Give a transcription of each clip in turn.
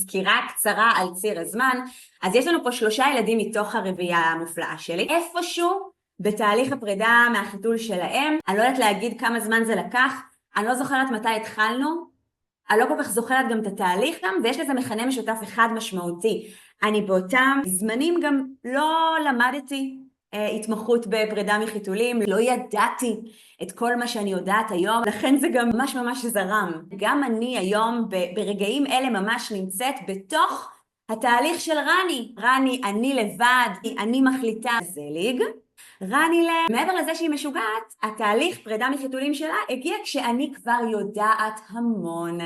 סקירה קצרה על ציר הזמן. אז יש לנו פה 3 ילדים מתוך הרביעייה המופלאה שלי. איפשהו בתהליך הפרידה מהחיתול שלהם, אני לא יודעת להגיד כמה זמן זה לקח, אני לא זוכרת מתי התחלנו, אני לא כל כך זוכרת גם את התהליך גם, ויש לזה מכנה משותף אחד משמעותי. אני באותם זמנים גם לא למדתי התמחות בפרידה מחיתולים, לא ידעתי את כל מה שאני יודעת היום, לכן זה גם ממש ממש זרם. גם אני היום ברגעים אלה ממש נמצאת בתוך התהליך של רני. רני, אני לבד, אני מחליטה זליג. רני מעבר לזה שהיא משוגעת, התהליך פרידה מחיתולים שלה הגיע כשאני כבר יודעת המון.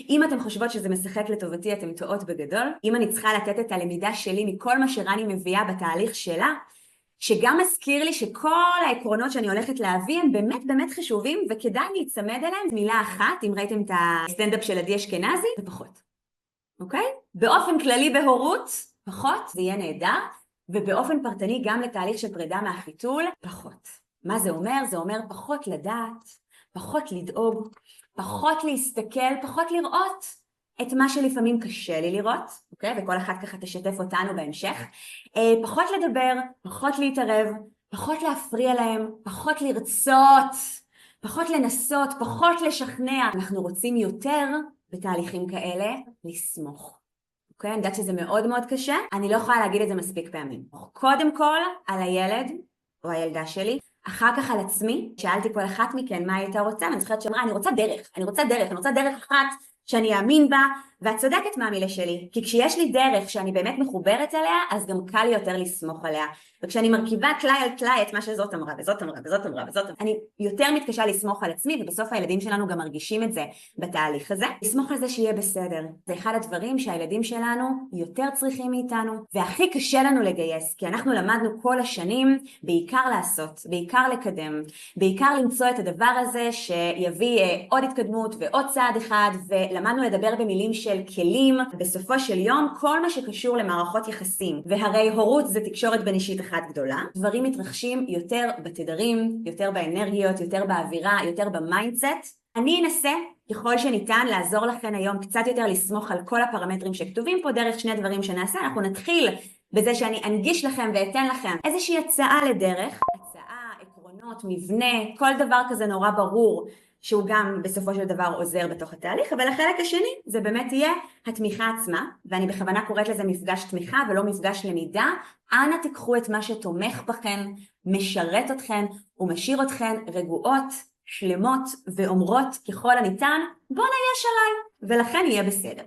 אם אתם חושבות שזה משחק לטובתי, אתם טועות בגדול. אם אני צריכה לתת את הלמידה שלי מכל מה שרני מביאה בתהליך שלה, שגם מזכיר לי שכל העקרונות שאני הולכת להביא הם באמת באמת חשובים, וכדאי להצמד אליהם. מילה אחת, אם ראיתם את הסטנדאפ של עדי אשכנזי, זה פחות. אוקיי? באופן כללי בהורות, פחות, זה יהיה נהדר. ובאופן פרטני גם לתהליך של פרידה מהחיתול, פחות. מה זה אומר? זה אומר פחות לדעת, פחות לדאוג, פחות להסתכל, פחות לראות את מה שלפעמים קשה לי לראות, אוקיי? וכל אחת ככה תשתף אותנו בהמשך. פחות לדבר, פחות להתערב, פחות להפריע להם, פחות לרצות, פחות לנסות, פחות לשכנע. אנחנו רוצים יותר בתהליכים כאלה לסמוך. אוקיי, אני יודעת שזה מאוד מאוד קשה, אני לא יכולה להגיד את זה מספיק פעמים. קודם כל על הילד או הילדה שלי, אחר כך על עצמי. שאלתי כל אחת מכן מה הייתה רוצה, ואני זוכרת שאמרה, אני רוצה דרך, אני רוצה דרך אחת שאני אאמין בה, ואת צודקת מאמילה שלי, כי כשיש לי דרך שאני באמת מחוברת אליה, אז גם קל לי יותר לסמוך עליה. וכשאני מרכיבה טלאי על טלאי את מה שזאת אמרה, וזאת אמרה, וזאת אמרה, וזאת אמרה, אני יותר מתקשה לסמוך על עצמי, ובסוף הילדים שלנו גם מרגישים את זה בתהליך הזה. לסמוך על זה שיהיה בסדר. זה אחד הדברים שהילדים שלנו יותר צריכים מאיתנו, והכי קשה לנו לגייס, כי אנחנו למדנו כל השנים בעיקר לעשות, בעיקר לקדם, בעיקר למצוא את הדבר הזה שיביא עוד התקדמות ועוד צעד אחד, ולמדנו לדבר במילים של כלים. בסופו של יום, כל מה שקשור למערכות יחסים, והרי הורות זה תקשורת בין אישית אחת גדולה, דברים מתרחשים יותר בתדרים, יותר באנרגיות, יותר באווירה, יותר במיינדסט. אני אנסה ככל שניתן לעזור לכם היום קצת יותר לסמוך על כל הפרמטרים שכתובים פה דרך 2 דברים שנעשה. אנחנו נתחיל בזה שאני אנגיש לכם ואתן לכם איזושהי הצעה לדרך, הצעה, עקרונות, מבנה, כל דבר כזה נורא ברור, שהוא גם בסופו של דבר עוזר בתוך התהליך. אבל החלק השני זה באמת יהיה התמיכה עצמה, ואני בכוונה קוראת לזה מפגש תמיכה ולא מפגש למידה. אנא תיקחו את מה שתומך בכן, משרת אתכן ומשאיר אתכן רגועות, שלמות ואומרות ככל הניתן, בוא נייש עליי, ולכן יהיה בסדר.